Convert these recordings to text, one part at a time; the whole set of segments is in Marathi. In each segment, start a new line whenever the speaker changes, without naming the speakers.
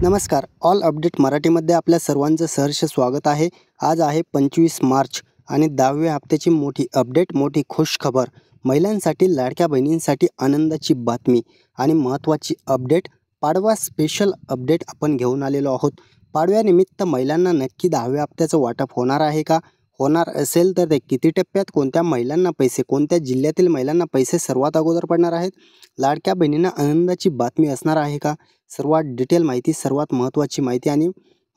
नमस्कार. ऑल अपडेट मराठीमध्ये आपल्या सर्वांचं सहर्ष स्वागत आहे. आज आहे 25 मार्च आणि 10व्या हप्त्याची मोठी अपडेट, मोठी खुश खबर. महिलांसाठी, लाडक्या बहिणींसाठी आनंदाची बातमी आणि महत्त्वाची अपडेट. पाडवा स्पेशल अपडेट आपण घेऊन आलेलो आहोत. पाडव्यानिमित्त महिलांना नक्की 10व्या हप्त्याचं वाटप होणार आहे का? होणार असेल तर ते किती टप्प्यात, कोणत्या महिलांना पैसे, कोणत्या जिल्ह्यातील महिलांना पैसे सर्वात अगोदर पडणार आहेत? लाडक्या बहिणींना आनंदाची बातमी असणार आहे का? सर्वात डिटेल माहिती, सर्वात महत्त्वाची माहिती आणि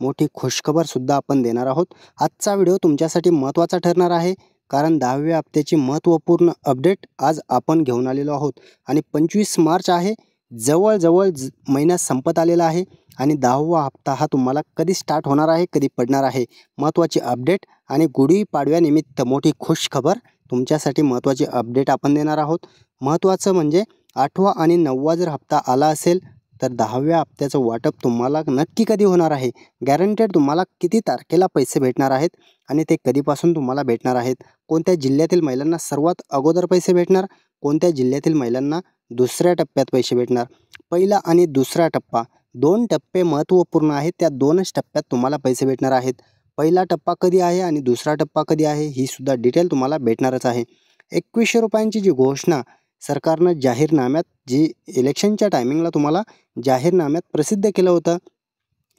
मोठी खुशखबर सुद्धा आपण देणार आहोत. आजचा व्हिडिओ तुमच्यासाठी महत्त्वाचा ठरणार आहे, कारण 10व्या हप्त्याची महत्त्वपूर्ण अपडेट आज आपण घेऊन आलेलो आहोत. आणि 25 मार्च आहे, जवळजवळ महिना संपत आलेला आहे आणि 10वा हप्ता हा तुम्हाला कधी स्टार्ट होणार आहे, कधी पडणार आहे, महत्त्वाची अपडेट आणि गुढीपाडव्यानिमित्त मोठी खुशखबर तुमच्यासाठी महत्त्वाची अपडेट आपण देणार आहोत. महत्त्वाचं म्हणजे 8वा आणि 9वा जर हप्ता आला असेल तर 10व्या हप्त्याचं वाटप तुम्हाला नक्की कधी होणार आहे, गॅरंटेड तुम्हाला किती तारखेला पैसे भेटणार आहेत आणि ते कधीपासून तुम्हाला भेटणार आहेत, कोणत्या जिल्ह्यातील महिलांना सर्वात अगोदर पैसे भेटणार, कोणत्या जिल्ह्यातील महिलांना दुसऱ्या टप्प्यात पैसे भेटणार. पहिला आणि दुसरा टप्पा, 2 टप्पे महत्त्वपूर्ण आहेत. त्या 2च टप्प्यात तुम्हाला पैसे भेटणार आहेत. पहिला टप्पा कधी आहे आणि दुसरा टप्पा कधी आहे ही सुद्धा डिटेल तुम्हाला भेटणारच आहे. 2100 रुपयांची जी घोषणा सरकारनं जाहीरनाम्यात, जी इलेक्शनच्या टायमिंगला तुम्हाला जाहीरनाम्यात प्रसिद्ध केलं होतं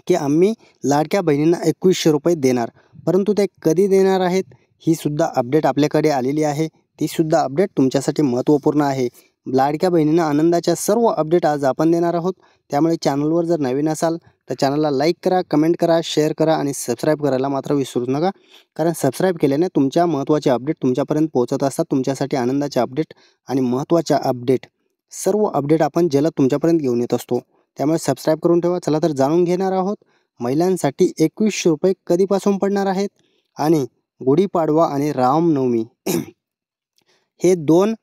की आम्ही लाडक्या बहिणींना 2100 रुपये देणार, परंतु ते कधी देणार आहेत ही सुद्धा अपडेट आपल्याकडे आलेली आहे. ती सुद्धा अपडेट तुमच्यासाठी महत्त्वपूर्ण आहे. लाडक्या बहिणींना आनंदाच्या सर्व अपडेट आज आपण देणार आहोत. त्यामुळे चॅनलवर जर नवीन असाल तर चॅनलला लाईक करा, कमेंट करा, शेअर करा आणि सबस्क्राईब करायला मात्र विसरू नका, कारण सबस्क्राईब केल्याने तुमच्या महत्त्वाचे अपडेट तुमच्यापर्यंत पोहोचत असतात. तुमच्यासाठी आनंदाचे अपडेट आणि महत्त्वाच्या अपडेट, सर्व अपडेट आपण जलद तुमच्यापर्यंत घेऊन येत असतो. त्यामुळे सबस्क्राईब करून ठेवा. चला तर जाणून घेणार आहोत महिलांसाठी 2100 रुपये कधीपासून पडणार आहेत आणि गुढीपाडवा आणि रामनवमी हे 2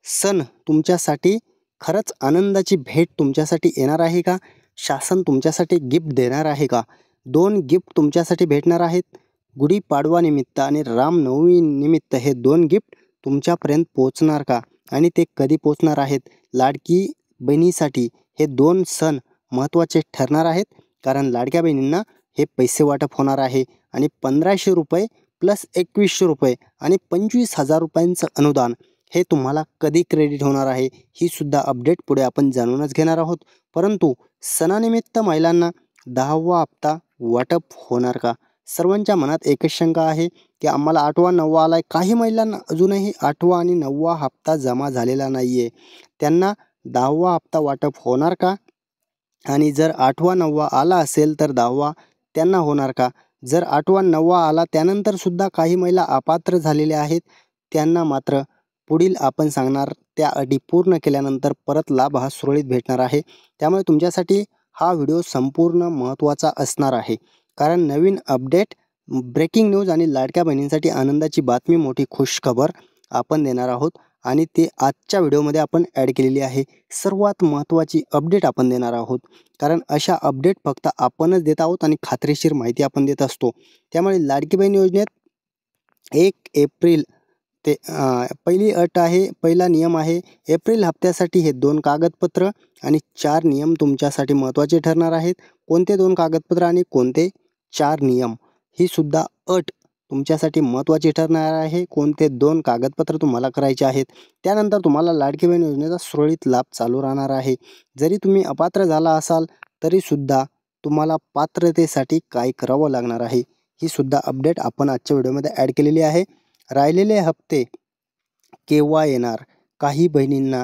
सण तुमच्यासाठी खरंच आनंदाची भेट तुमच्यासाठी येणार आहे का? शासन तुमच्यासाठी गिफ्ट देणार आहे का? 2 गिफ्ट तुमच्यासाठी भेटणार आहेत. गुढीपाडवा निमित्त आणि रामनवमी निमित्त हे 2 गिफ्ट तुमच्यापर्यंत पोहोचणार का आणि ते कधी पोहोचणार आहेत? लाडकी बहिणीसाठी हे 2 सण महत्त्वाचे ठरणार आहेत, कारण लाडक्या बहिणींना हे पैसे वाटप होणार आहे आणि 1500 रुपये प्लस 2100 रुपये आणि 25,000 रुपयांचं अनुदान हे तुम्हाला कधी क्रेडिट होणार आहे ही सुद्धा अपडेट पुढे आपण जाणूनच घेणार आहोत. परंतु सणानिमित्त महिलांना 10वा हप्ता वाटप होणार का? सर्वांच्या मनात एकच शंका आहे की आम्हाला 8वा 9वा आलाय. काही महिलांना अजूनही 8वा आणि 9वा हप्ता जमा झालेला नाही आहे. त्यांना 10वा हप्ता वाटप होणार का? आणि जर 8वा 9वा आला असेल तर 10वा त्यांना होणार का? जर 8वा 9वा आला त्यानंतर सुद्धा काही महिला अपात्र झालेल्या आहेत, त्यांना मात्र पुढील आपण सांगणार त्या अटी पूर्ण केल्यानंतर परत लाभ हा सुरळीत भेटणार आहे. त्यामुळे तुमच्यासाठी हा व्हिडिओ संपूर्ण महत्त्वाचा असणार आहे, कारण नवीन अपडेट, ब्रेकिंग न्यूज आणि लाडक्या बहिणींसाठी आनंदाची बातमी, मोठी खुशखबर आपण देणार आहोत आणि ते आजच्या व्हिडिओमध्ये आपण ॲड केलेली आहे. सर्वात महत्त्वाची अपडेट आपण देणार आहोत, कारण अशा अपडेट फक्त आपणच देत आहोत आणि खात्रीशीर माहिती आपण देत असतो. त्यामुळे लाडकी बहीण योजनेत 1 एप्रिल ते पहिली अट आहे, पहिला नियम आहे, एप्रिल हप्त्यासाठी हे 2 कागदपत्र आणि 4 नियम तुमच्यासाठी महत्त्वाचे ठरणार आहेत. कोणते 2 कागदपत्र आणि कोणते 4 नियम ही सुद्धा अट तुमच्यासाठी महत्त्वाची ठरणार आहे. कोणते 2 कागदपत्र तुम्हाला करायचे आहेत, त्यानंतर तुम्हाला लाडकी बहीण योजनेचा सुरळीत लाभ चालू राहणार आहे. जरी तुम्ही अपात्र झाला असाल तरीसुद्धा तुम्हाला पात्रतेसाठी काय करावं लागणार आहे ही सुद्धा अपडेट आपण आजच्या व्हिडिओमध्ये ॲड केलेली आहे. राहिलेले हप्ते केव्हा येणार? काही बहिणींना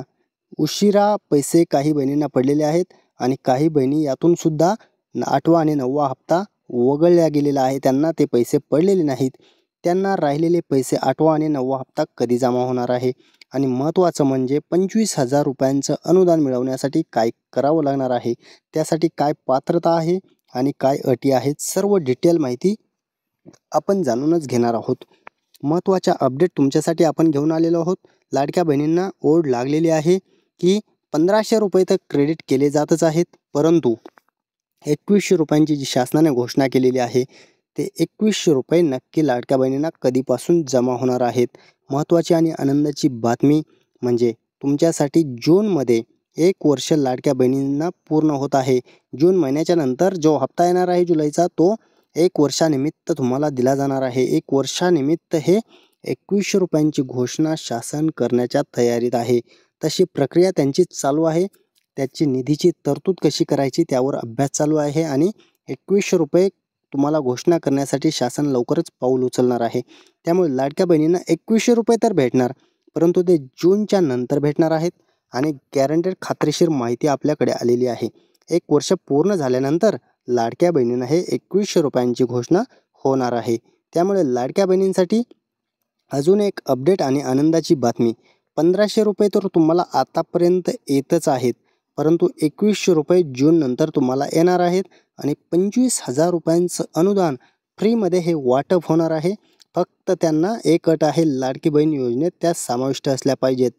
उशिरा पैसे, काही बहिणींना पडलेले आहेत आणि काही बहिणी यातून सुद्धा 8वा आणि 9वा हप्ता वगळल्या गेलेला आहे, त्यांना ते पैसे पडलेले नाहीत. त्यांना राहिलेले पैसे 8वा आणि 9वा हप्ता कधी जमा होणार आहे आणि महत्त्वाचं म्हणजे 25,000 रुपयांचं अनुदान मिळवण्यासाठी काय करावं लागणार आहे, त्यासाठी काय पात्रता आहे आणि काय अटी आहेत, सर्व डिटेल माहिती आपण जाणूनच घेणार आहोत. महत्त्वाच्या अपडेट तुमच्यासाठी आपण घेऊन आलेलो आहोत. लाडक्या बहिणींना ओढ लागलेली आहे की 1500 रुपये तर क्रेडिट केले जातच आहेत, परंतु 2100 रुपयांची जी शासनाने घोषणा केलेली आहे ते 2100 रुपये नक्की लाडक्या बहिणींना कधीपासून जमा होणार आहेत. महत्त्वाची आणि आनंदाची बातमी म्हणजे तुमच्यासाठी जूनमध्ये 1 वर्ष लाडक्या बहिणींना पूर्ण होत आहे. जून महिन्याच्या नंतर जो हप्ता येणार आहे जुलैचा, तो 1 वर्षानिमित्त तुम्हाला दिला जाणार आहे. 1 वर्षानिमित्त हे ₹2100ची घोषणा शासन करण्याच्या तयारीत आहे. तशी प्रक्रिया त्यांची चालू आहे. त्याची निधीची तरतूद कशी करायची त्यावर अभ्यास चालू आहे आणि ₹2100 तुम्हाला घोषणा करण्यासाठी शासन लवकरच पाऊल उचलणार आहे. त्यामुळे लाडक्या बहिणींना ₹2100 तर भेटणार, परंतु ते जूनच्या नंतर भेटणार आहेत आणि गॅरंटेड खात्रीशीर माहिती आपल्याकडे आलेली आहे. 1 वर्ष पूर्ण झाल्यानंतर लाडक्या बहिणींना हे ₹2100ची घोषणा होणार आहे. त्यामुळे लाडक्या बहिणींसाठी अजून एक अपडेट आणि आनंदाची बातमी. ₹1500 तर तुम्हाला आतापर्यंत येतच आहेत, परंतु ₹2100 जून नंतर तुम्हाला येणार आहेत आणि ₹25,000चं अनुदान फ्रीमध्ये हे वाटप होणार आहे. फक्त त्यांना एक अट आहे, लाडकी बहीण योजनेत त्या समाविष्ट असल्या पाहिजेत.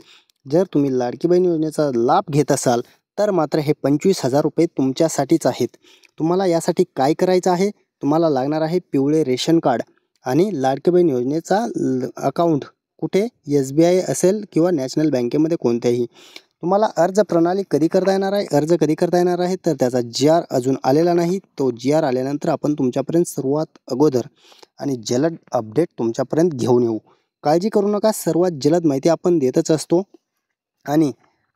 जर तुम्ही लाडकी बहीण योजनेचा लाभ घेत असाल तर मात्र हे ₹25,000 तुमच्यासाठीच आहेत. तुम्हाला यासाठी काय करायचं आहे? तुम्हाला लागणार आहे पिवळे रेशन कार्ड आणि लाडकी बहीण योजनेचा अकाउंट कुठे, SBI असेल किंवा नॅशनल बँकेमध्ये कोणत्याही. तुम्हाला अर्ज प्रणाली कधी करता येणार आहे? अर्ज कधी करता येणार आहे तर त्याचा GR अजून आलेला नाही. तो GR आल्यानंतर आपण तुमच्यापर्यंत सर्वात अगोदर आणि जलद अपडेट तुमच्यापर्यंत घेऊन येऊ. काळजी करू नका, सर्वात जलद माहिती आपण देतच असतो. आणि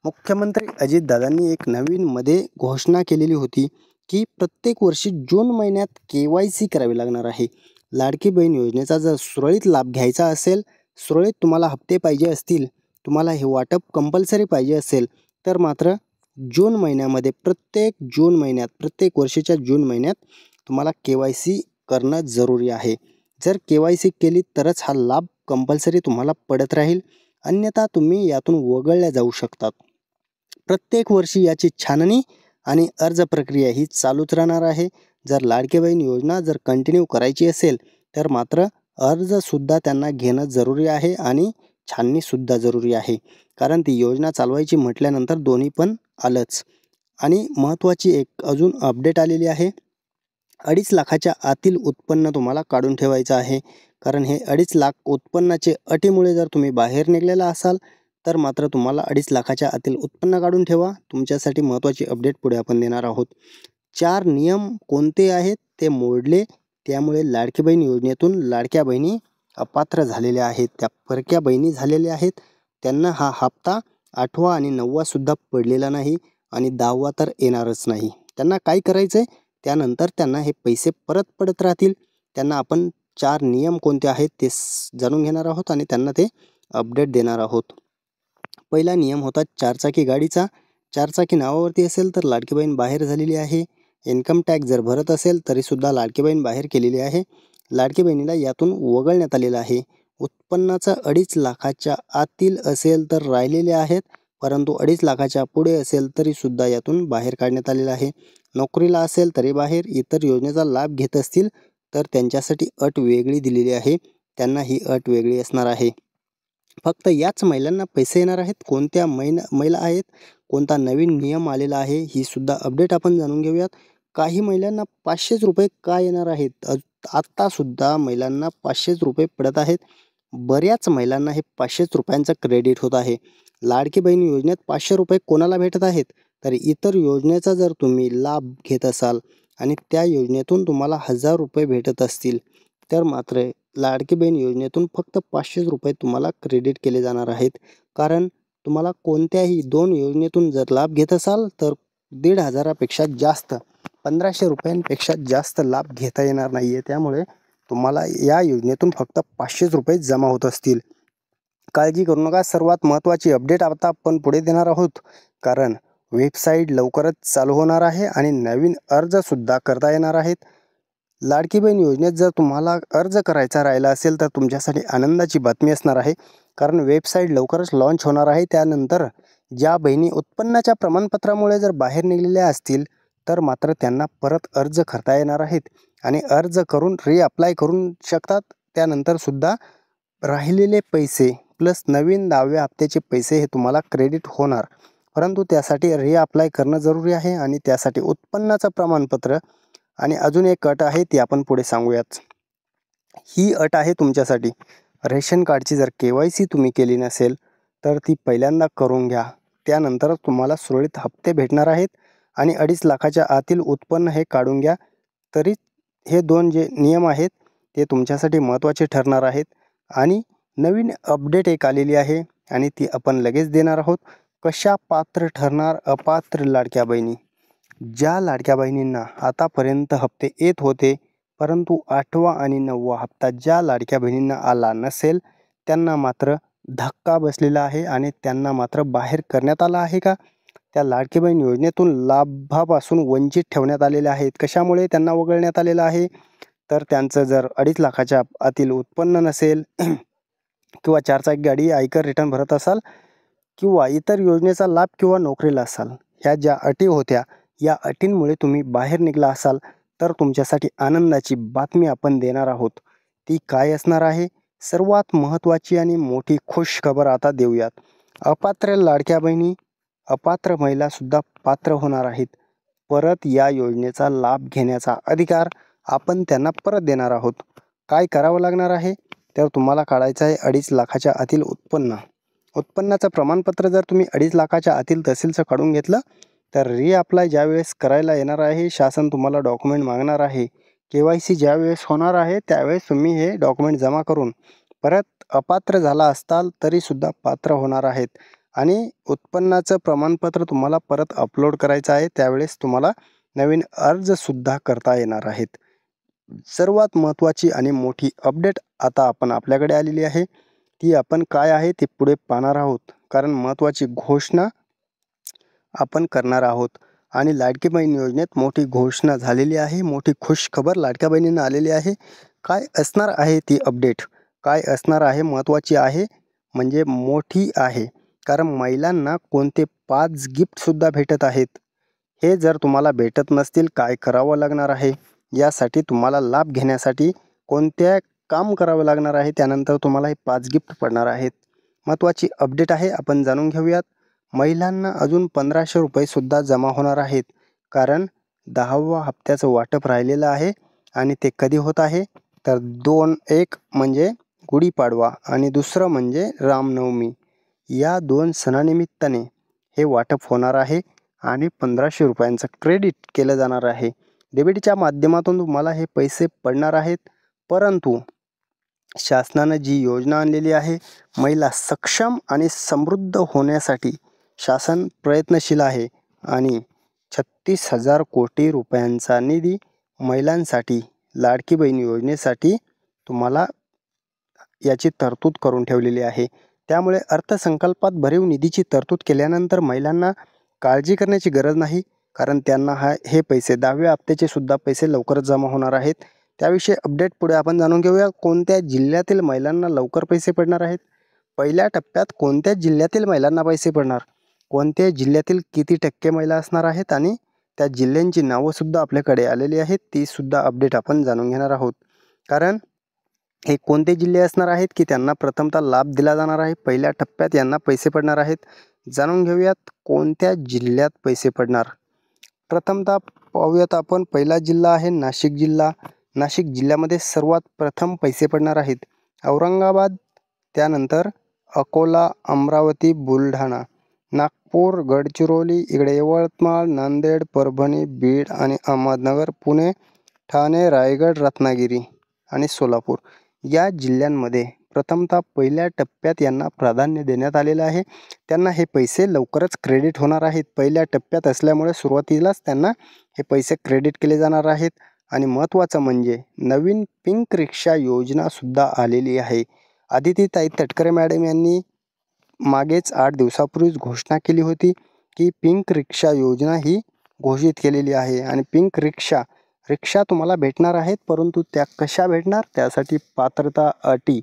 मुख्यमंत्री अजितदादांनी एक नवीनमध्ये घोषणा केलेली होती की प्रत्येक वर्षी जून महिन्यात KYC करावी लागणार आहे. लाडकी बहीण योजनेचा जर सुरळीत लाभ घ्यायचा असेल, सुरळीत तुम्हाला हप्ते पाहिजे असतील, तुम्हाला हे वाटप कंपल्सरी पाहिजे असेल तर मात्र जून महिन्यामध्ये प्रत्येक वर्षीच्या जून महिन्यात तुम्हाला KYC करणं जरुरी आहे. जर KYC केली तरच हा लाभ कंपल्सरी तुम्हाला पडत राहील, अन्यथा तुम्ही यातून वगळल्या जाऊ शकतात. प्रत्येक वर्षी याची छाननी आणि अर्ज प्रक्रिया ही चालूच राहणार आहे. जर लाडकी बहीण योजना जर कंटिन्यू करायची असेल तर मात्र अर्जसुद्धा त्यांना घेणं जरुरी आहे आणि छाननीसुद्धा जरुरी आहे. कारण ती योजना चालवायची म्हटल्यानंतर दोन्ही पण आलंच. आणि महत्त्वाची एक अजून अपडेट आलेली आहे. 2.5 लाखाच्या आतील उत्पन्न तुम्हाला काढून ठेवायचं आहे. कारण हे 2.5 लाख उत्पन्नाचे अटीमुळे जर तुम्ही बाहेर निघालेला असाल तर मात्र तुम्हाला 2.5 लाखाच्या आतील उत्पन्न काढून ठेवा. तुमच्यासाठी महत्त्वाची अपडेट पुढे आपण देणार आहोत. 4 नियम कोणते आहेत ते मोडले, त्यामुळे लाडकी बहीण योजनेतून लाडक्या बहिणी अपात्र झालेल्या आहेत. त्या परक्या बहिणी झालेल्या आहेत. त्यांना हा हप्ता 8वा आणि 9वा सुद्धा पडलेला नाही आणि 10वा तर येणारच नाही. त्यांना काय करायचं आहे? त्यानंतर त्यांना हे पैसे परत पडत राहतील. त्यांना आपण 4 नियम कोणते आहेत ते जाणून घेणार आहोत आणि त्यांना ते अपडेट देणार आहोत. पहिला नियम होता 4 चाकी गाडीचा. 4 चाकी नावावरती असेल तर लाडकी बहीण बाहेर झालेली आहे. इन्कम टॅक्स जर भरत असेल तरीसुद्धा लाडकी बहीण बाहेर केलेली आहे. लाडकी बहिणीला यातून वगळण्यात आलेलं आहे. उत्पन्नाचं 2.5 लाखाच्या आतील असेल तर राहिलेले आहेत, परंतु 2.5 लाखाच्या पुढे असेल तरीसुद्धा यातून बाहेर काढण्यात आलेलं आहे. नोकरीला असेल तरी बाहेर, इतर योजनेचा लाभ घेत असतील तर त्यांच्यासाठी अट वेगळी दिलेली आहे. त्यांना ही अट वेगळी असणार आहे. फक्त याच महिलांना पैसे येणार आहेत. कोणत्या महिला आहेत, कोणता नवीन नियम आलेला आहे ही सुद्धा अपडेट आपण जाणून घेऊयात. काही महिलांना ₹500 का येणार आहेत? आत्तासुद्धा महिलांना ₹500 पडत आहेत. बऱ्याच महिलांना हे ₹500चं क्रेडिट होत आहे. लाडकी बहीण योजनेत ₹500 कोणाला भेटत आहेत? तर इतर योजनेचा जर तुम्ही लाभ घेत असाल आणि त्या योजनेतून तुम्हाला ₹1000 भेटत असतील तर मात्र लाडकी बहीण योजनेतून फक्त ₹500 तुम्हाला क्रेडिट केले जाणार आहेत. कारण तुम्हाला कोणत्याही 2 योजनेतून जर लाभ घेत असाल तर 1,500पेक्षा जास्त, ₹1500पेक्षा जास्त लाभ घेता येणार नाही आहे. त्यामुळे तुम्हाला या योजनेतून फक्त ₹500 जमा होत असतील. काळजी करू नका. सर्वात महत्त्वाची अपडेट आता आपण पुढे देणार आहोत. कारण वेबसाईट लवकरच चालू होणार आहे आणि नवीन अर्जसुद्धा करता येणार आहेत. लाडकी बहीण योजनेत जर तुम्हाला अर्ज करायचा राहिला असेल तर तुमच्यासाठी आनंदाची बातमी असणार आहे. कारण वेबसाईट लवकरच लॉन्च होणार आहे. त्यानंतर ज्या बहिणी उत्पन्नाच्या प्रमाणपत्रामुळे जर बाहेर निघालेल्या असतील तर मात्र त्यांना परत अर्ज करता येणार आहेत आणि अर्ज करून रिअप्लाय करू शकतात. त्यानंतर सुद्धा राहिलेले पैसे प्लस नवीन 10व्या हप्त्याचे पैसे हे तुम्हाला क्रेडिट होणार. परंतु त्यासाठी रिअप्लाय करणं जरुरी आहे आणि त्यासाठी उत्पन्नाचं प्रमाणपत्र आणि अजून एक अट आहे ती आपण पुढे सांगूयात. ही अट आहे तुमच्यासाठी. रेशन कार्डची जर KYC तुम्ही केली नसेल तर ती पहिल्यांदा करून घ्या. त्यानंतर तुम्हाला सुरळीत हप्ते भेटणार आहेत आणि 2.5 लाखाच्या आतील उत्पन्न हे काढून घ्या. तरी हे 2 जे नियम आहेत ते तुमच्यासाठी महत्त्वाचे ठरणार आहेत. आणि नवीन अपडेट एक आलेली आहे आणि ती आपण लगेच देणार आहोत. कशा पात्र ठरणार अपात्र लाडक्या बहिणी? ज्या लाडक्या बहिणींना आतापर्यंत हप्ते येत होते, परंतु 8वा आणि 9वा हप्ता ज्या लाडक्या बहिणींना आला नसेल, त्यांना मात्र धक्का बसलेला आहे आणि त्यांना मात्र बाहेर करण्यात आला आहे का? त्या लाडकी बहीण योजनेतून लाभापासून वंचित ठेवण्यात आलेले आहेत. कशामुळे त्यांना वगळण्यात आलेलं आहे? तर त्यांचं जर 2.5 लाखाच्या आतील उत्पन्न नसेल किंवा 4 चाकी गाडी आयकर रिटर्न भरत असाल किंवा इतर योजनेचा लाभ किंवा नोकरीला असाल, ह्या ज्या अटी होत्या, या अटींमुळे तुम्ही बाहेर निघाला असाल तर तुमच्यासाठी आनंदाची बातमी आपण देणार आहोत. ती काय असणार आहे? सर्वात महत्त्वाची आणि मोठी खुश खबर आता देऊयात. अपात्र लाडक्या बहिणी, अपात्र महिलासुद्धा पात्र होणार आहेत. परत या योजनेचा लाभ घेण्याचा अधिकार आपण त्यांना परत देणार आहोत. काय करावं लागणार आहे? तर तुम्हाला काढायचं आहे 2.5 लाखाच्या आतील उत्पन्न. उत्पन्नाचं प्रमाणपत्र जर तुम्ही 2.5 लाखाच्या आतील तहसीलचं काढून घेतलं तर रिअप्लाय ज्यावेळेस करायला येणार आहे, शासन तुम्हाला डॉक्युमेंट मागणार आहे. KYC ज्यावेळेस होणार आहे त्यावेळेस तुम्ही हे डॉक्युमेंट जमा करून परत अपात्र झाला असताल तरीसुद्धा पात्र होणार आहेत. आणि उत्पन्नाचं प्रमाणपत्र तुम्हाला परत अपलोड करायचं आहे, त्यावेळेस तुम्हाला नवीन अर्जसुद्धा करता येणार आहेत. सर्वात महत्त्वाची आणि मोठी अपडेट आता आपण आपल्याकडे आलेली आहे. ती आपण काय आहे ते पुढे पाहणार आहोत, कारण महत्त्वाची घोषणा आपण करणार आहोत. आणि लाडकी बहीण योजनेत मोठी घोषणा झालेली आहे. मोठी खुश खबर लाडक्या बहिणींना आलेली आहे. काय असणार आहे ती अपडेट? काय असणार आहे? महत्त्वाची आहे म्हणजे मोठी आहे. कारण महिलांना कोणते 5 गिफ्टसुद्धा भेटत आहेत. हे जर तुम्हाला भेटत नसतील, काय करावं लागणार आहे? यासाठी तुम्हाला लाभ घेण्यासाठी कोणत्या काम करावं लागणार आहे? त्यानंतर तुम्हाला हे 5 गिफ्ट पडणार आहेत. महत्त्वाची अपडेट आहे, आपण जाणून घेऊयात. महिलांना अजून 1500 रुपयेसुद्धा जमा होणार आहेत. कारण 10वा हप्त्याचं वाटप राहिलेलं आहे आणि ते कधी होत आहे? तर एक म्हणजे गुढीपाडवा आणि दुसरं म्हणजे रामनवमी. या 2 सणानिमित्ताने हे वाटप होणार आहे आणि 1500 रुपयांचं क्रेडिट केलं जाणार आहे. डेबिटच्या माध्यमातून तुम्हाला हे पैसे पडणार आहेत. परंतु शासनानं जी योजना आणलेली आहे, महिला सक्षम आणि समृद्ध होण्यासाठी शासन प्रयत्नशील आहे आणि 36,000 कोटी रुपयांचा निधी महिलांसाठी लाडकी बहीण योजनेसाठी तुम्हाला याची तरतूद करून ठेवलेली आहे. त्यामुळे अर्थसंकल्पात भरीव निधीची तरतूद केल्यानंतर महिलांना काळजी करण्याची गरज नाही, कारण त्यांना हे पैसे 10व्या हप्त्याचे सुद्धा पैसे लवकरच जमा होणार आहेत. त्याविषयी अपडेट पुढे आपण जाणून घेऊया. कोणत्या जिल्ह्यातील महिलांना लवकर पैसे पडणार आहेत? पहिल्या टप्प्यात कोणत्या जिल्ह्यातील महिलांना पैसे पडणार? कोणत्या जिल्ह्यातील किती टक्के महिला असणार आहेत? आणि त्या जिल्ह्यांची नावंसुद्धा आपल्याकडे आलेली आहेत. तीसुद्धा अपडेट आपण जाणून घेणार आहोत. कारण हे कोणते जिल्हे असणार आहेत की त्यांना प्रथमतः लाभ दिला जाणार आहे, पहिल्या टप्प्यात यांना पैसे पडणार आहेत. जाणून घेऊयात कोणत्या जिल्ह्यात पैसे पडणार. प्रथमतः पाहूयात आपण. पहिला जिल्हा आहे नाशिक जिल्हा. नाशिक जिल्ह्यामध्ये सर्वात प्रथम पैसे पडणार आहेत. औरंगाबाद, त्यानंतर अकोला, अमरावती, बुलढाणा, नागपूर, गडचिरोली, इकडे यवतमाळ, नांदेड, परभणी, बीड आणि अहमदनगर, पुणे, ठाणे, रायगड, रत्नागिरी आणि सोलापूर या जिल्ह्यांमध्ये प्रथमतः पहिल्या टप्प्यात यांना प्राधान्य देण्यात आलेलं आहे. त्यांना हे पैसे लवकरच क्रेडिट होणार आहेत. पहिल्या टप्प्यात असल्यामुळे सुरुवातीलाच त्यांना हे पैसे क्रेडिट केले जाणार आहेत. आणि महत्त्वाचं म्हणजे नवीन पिंक रिक्षा योजनासुद्धा आलेली आहे. आदितीताई तटकरे मॅडम यांनी मागेच 8 दिवसापूर्वीच घोषणा केली होती की पिंक रिक्षा योजना ही घोषित केलेली आहे. आणि पिंक रिक्षा तुम्हाला भेटणार आहेत, परंतु त्या कशा भेटणार? त्यासाठी पात्रता, अटी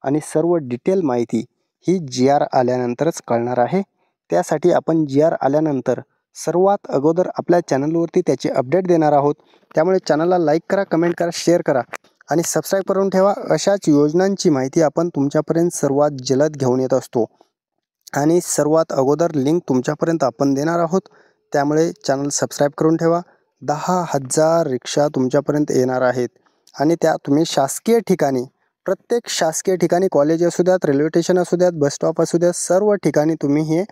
आणि सर्व डिटेल माहिती ही GR आल्यानंतरच कळणार आहे. त्यासाठी आपण GR आल्यानंतर सर्वात अगोदर आपल्या चॅनलवरती त्याचे अपडेट देणार आहोत. त्यामुळे चॅनलला लाईक करा, कमेंट करा, शेअर करा आणि सबस्क्राईब करून ठेवा. अशाच योजनांची माहिती आपण तुमच्यापर्यंत सर्वात जलद घेऊन येत असतो आणि सर्वात अगोदर लिंक तुमच्यापर्यंत आपण देणार आहोत. त्यामुळे चॅनल सबस्क्राईब करून ठेवा. 10,000 रिक्षा तुमच्यापर्यंत येणार आहेत आणि त्या तुम्ही शासकीय ठिकाणी, प्रत्येक शासकीय ठिकाणी, कॉलेज असू द्यात, रेल्वे स्टेशन असू द्यात, बस स्टॉप असू द्यात, सर्व ठिकाणी तुम्ही हे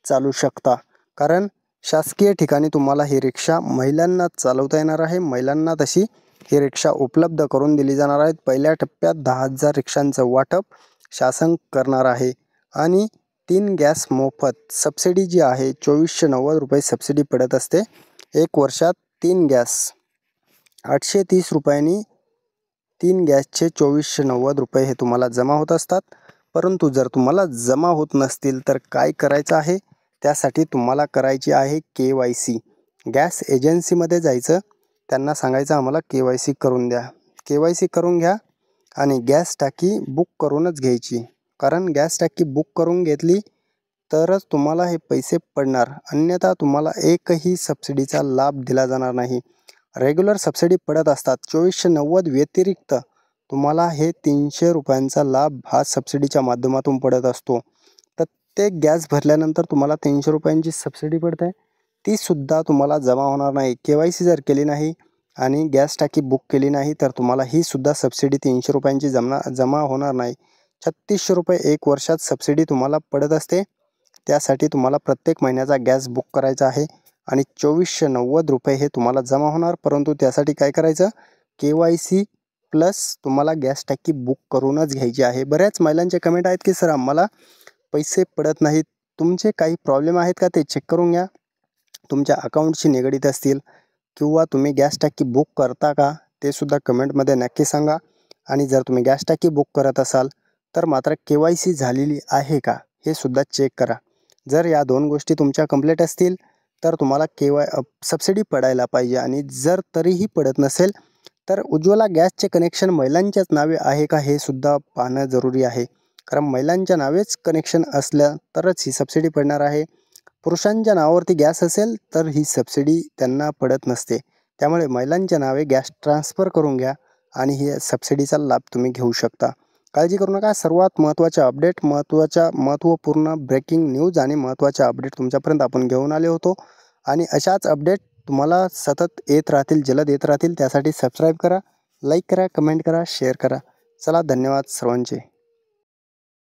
चालू शकता, कारण शासकीय ठिकाणी तुम्हाला ही रिक्षा महिलांना चालवता येणार आहे. महिलांना तशी ही रिक्षा उपलब्ध करून दिली जाणार आहेत. पहिल्या टप्प्यात 10,000 रिक्षांचं वाटप शासन करणार आहे आणि 3 गॅस मोफत. सबसिडी जी आहे 2490 रुपये सबसिडी पडत असते. 1 वर्षात 3 गॅस 830 रुपयांनी 3 गॅसचे 2490 रुपये हे तुम्हाला जमा होत असतात. परंतु जर तुम्हाला जमा होत नसतील तर काय करायचं आहे, त्यासाठी तुम्हाला करायची आहे KYC. गॅस एजन्सीमध्ये जायचं, त्यांना सांगायचं आम्हाला KYC करून द्या. KYC करून घ्या आणि गॅस टाकी बुक करूनच घ्यायची, कारण गॅस टाकी बुक करून घेतली तरच तुम्हाला हे पैसे पडणार, अन्यथा तुम्हाला एकही सबसिडीचा लाभ दिला जाणार नाही. रेग्युलर सबसिडी पडत असतात. 2490 व्यतिरिक्त तुम्हाला हे 300 रुपयांचा लाभ हा सबसिडीच्या माध्यमातून पडत असतो. प्रत्येक गॅस भरल्यानंतर तुम्हाला 300 रुपयांची सबसिडी पडते, ती सुद्धा तुम्हाला जमा होणार नाही. KYC जर केली नाही आणि गॅस टाकी बुक केली नाही तर तुम्हाला ही सुद्धा सबसिडी 300 रुपयांची जमा होणार नाही. 3600 रुपये 1 वर्षात सबसिडी तुम्हाला पडत असते. त्यासाठी तुम्हाला प्रत्येक महिन्याचा गॅस बुक करायचा आहे आणि 2490 रुपये हे तुम्हाला जमा होणार. परंतु त्यासाठी काय करायचं, KYC प्लस तुम्हाला गॅस टाकी बुक करूनच घ्यायची आहे. बऱ्याच महिलांचे कमेंट आहेत की सर आम्हाला पैसे पडत नाहीत. तुमचे काही प्रॉब्लेम आहेत का ते चेक करून घ्या. तुमच्या अकाउंटशी निगडीत असतील किंवा तुम्ही गॅस टाकी बुक करता का ते सुद्धा कमेंटमध्ये नक्की सांगा. आणि जर तुम्ही गॅस टाकी बुक करत असाल तर मात्र KYC झालेली आहे का हे सुद्धा चेक करा. जर या 2 गोष्टी तुमच्या कंप्लीट असतील तर तुम्हाला सबसिडी पडायला पाहिजे. आणि जर तरीही पडत नसेल तर उज्ज्वला गॅसचे कनेक्शन महिलांच्याच नावे आहे का हे सुद्धा पाहणं जरुरी आहे, कारण महिलांच्या नावेच कनेक्शन असलं तरच ही सबसिडी पडणार आहे. पुरुषांच्या नावावरती गॅस असेल तर ही सबसिडी त्यांना पडत नसते. त्यामुळे महिलांच्या नावे गॅस ट्रान्सफर करून घ्या आणि ही सबसिडीचा लाभ तुम्ही घेऊ शकता. काळजी करू नका. सर्वात महत्त्वाच्या अपडेट, महत्त्वपूर्ण ब्रेकिंग न्यूज आणि महत्त्वाच्या अपडेट तुमच्यापर्यंत आपण घेऊन आले होतो. आणि अशाच अपडेट तुम्हाला सतत येत राहतील, जलद येत राहतील. त्यासाठी सबस्क्राईब करा, लाईक करा, कमेंट करा, शेअर करा. चला, धन्यवाद सर्वांचे.